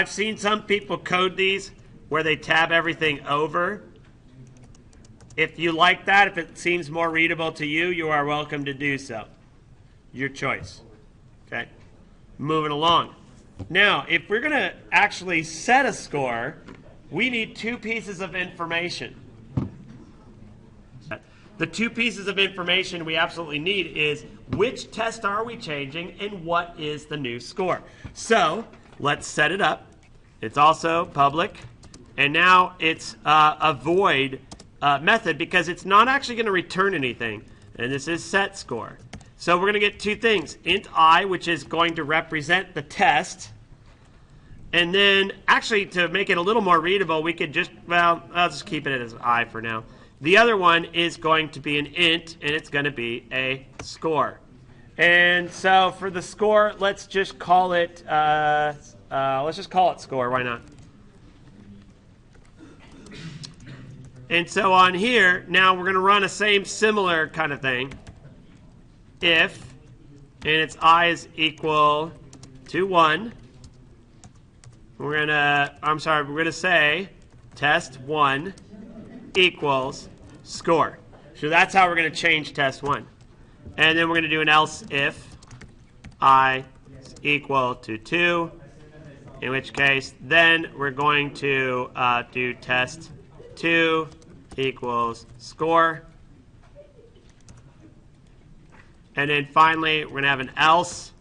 I've seen some people code these where they tab everything over. If you like that, if it seems more readable to you, you are welcome to do so. Your choice. Okay? Moving along. Now, if we're going to actually set a score, we need two pieces of information. The two pieces of information we absolutely need is which test are we changing and what is the new score. So let's set it up. It's also public. And now it's a void method because it's not actually going to return anything. And this is set score. So we're going to get two things. Int I, which is going to represent the test. And then actually to make it a little more readable, we could just, well, I'll just keep it as I for now. The other one is going to be an int, and it's going to be a score. And so for the score, let's just call it score. Why not? And so on here, now we're going to run a similar kind of thing. If, and its I is equal to 1, we're going to say test1 equals score. So that's how we're going to change test 1. And then we're going to do an else if I is equal to 2, in which case then we're going to do test 2 equals score. And then finally we're going to have an else.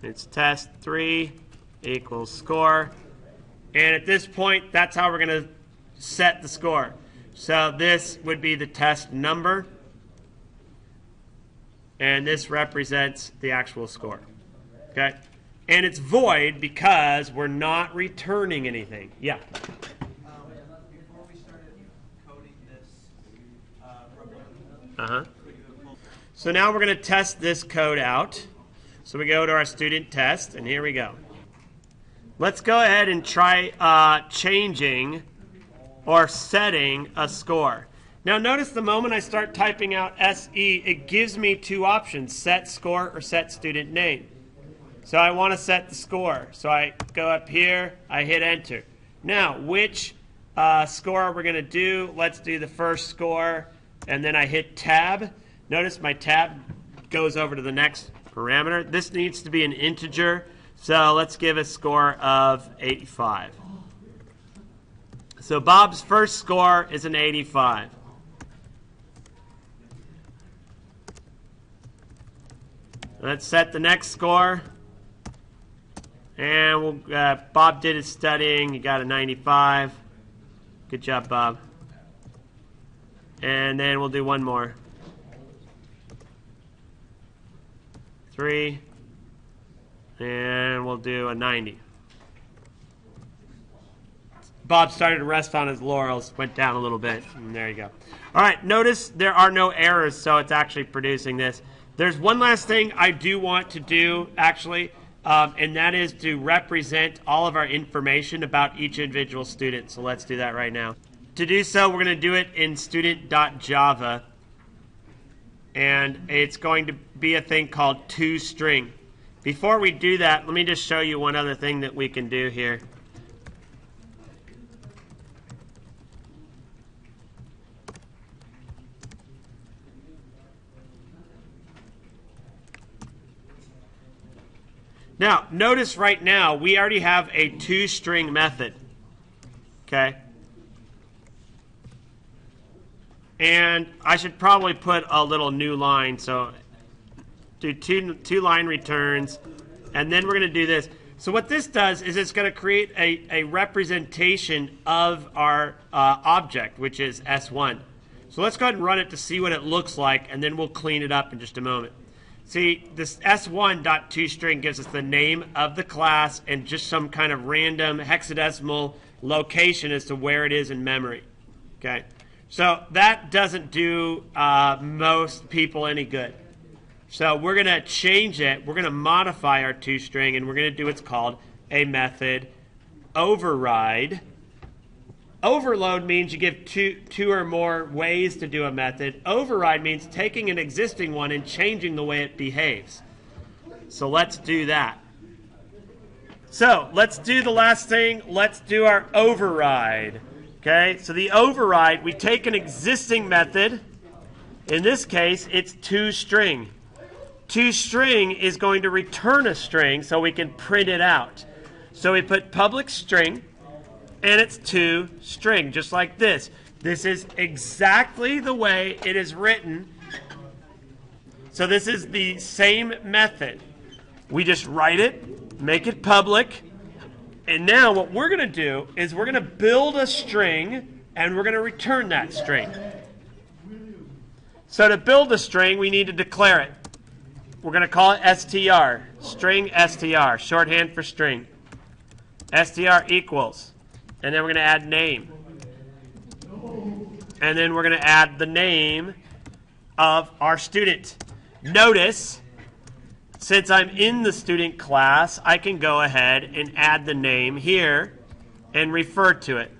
It's test 3 equals score. And at this point, that's how we're going to set the score. So this would be the test number, and this represents the actual score. Okay? And it's void because we're not returning anything. Yeah? Before we started coding this, So now we're going to test this code out. So we go to our student test, and here we go. Let's go ahead and try changing or setting a score. Now notice the moment I start typing out SE, it gives me two options, set score or set student name. So I want to set the score. So I go up here, I hit enter. Now, which score we're going to do? Let's do the first score, and then I hit tab. Notice my tab goes over to the next parameter. This needs to be an integer, so let's give a score of 85. So Bob's first score is an 85. Let's set the next score. And Bob did his studying. He got a 95. Good job, Bob. And then we'll do one more. 3. And we'll do a 90. Bob started to rest on his laurels, went down a little bit, and there you go. All right, notice there are no errors, so it's actually producing this. There's one last thing I do want to do, actually, and that is to represent all of our information about each individual student. So let's do that right now. To do so, we're going to do it in student.java, and it's going to be a thing called toString. Before we do that, let me just show you one other thing that we can do here. Now, notice right now, we already have a toString method, okay? And I should probably put a little new line, so do two line returns, and then we're going to do this. So what this does is it's going to create a representation of our object, which is S1. So let's go ahead and run it to see what it looks like, and then we'll clean it up in just a moment. See, this S1.toString gives us the name of the class and just some kind of random hexadecimal location as to where it is in memory. Okay, so that doesn't do most people any good. So we're going to change it. We're going to modify our toString, and we're going to do what's called a method override. Overload means you give two or more ways to do a method. Override means taking an existing one and changing the way it behaves. So let's do that. So let's do the last thing. Let's do our override. Okay, so the override, we take an existing method. In this case, it's toString. ToString is going to return a string so we can print it out. So we put public string, and it's toString, just like this. This is exactly the way it is written. So this is the same method. We just write it, make it public, and now what we're going to do is we're going to build a string, and we're going to return that string. So to build a string, we need to declare it. We're going to call it str, string str, shorthand for string. Str equals, and then we're going to add name. And then we're going to add the name of our student. Notice, since I'm in the student class, I can go ahead and add the name here and refer to it.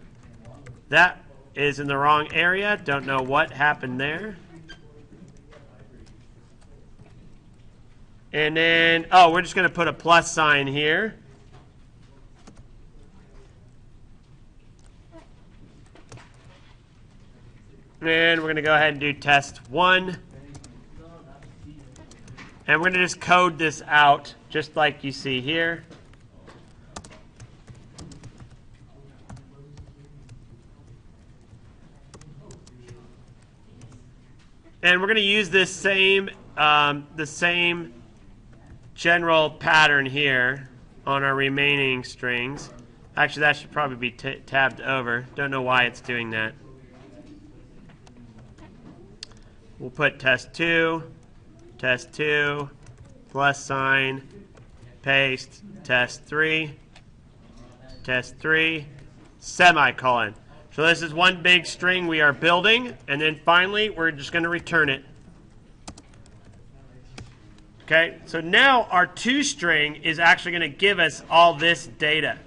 That is in the wrong area. Don't know what happened there. And then, oh, we're just going to put a plus sign here. And we're going to go ahead and do test 1. And we're going to just code this out, just like you see here. And we're going to use this same, the same general pattern here on our remaining strings. Actually, that should probably be tabbed over. Don't know why it's doing that. We'll put test 2, plus sign, paste, test 3, semicolon. So this is one big string we are building, and then finally we're just going to return it. Okay, so now our toString is actually going to give us all this data.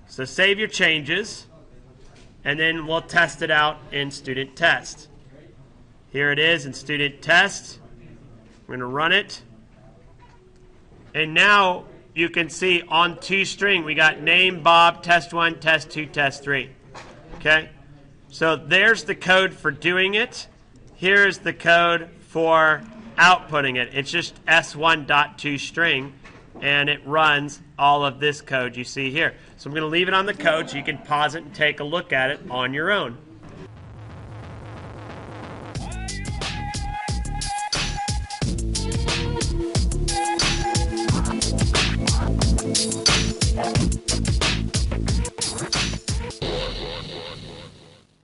So save your changes, and then we'll test it out in StudentTest. Here it is in StudentTest. We're going to run it. And now you can see on toString we got name, Bob, test 1, test 2, test 3. Okay? So there's the code for doing it. Here's the code for outputting it. It's just s1.toString, and it runs all of this code you see here. So I'm going to leave it on the code so you can pause it and take a look at it on your own.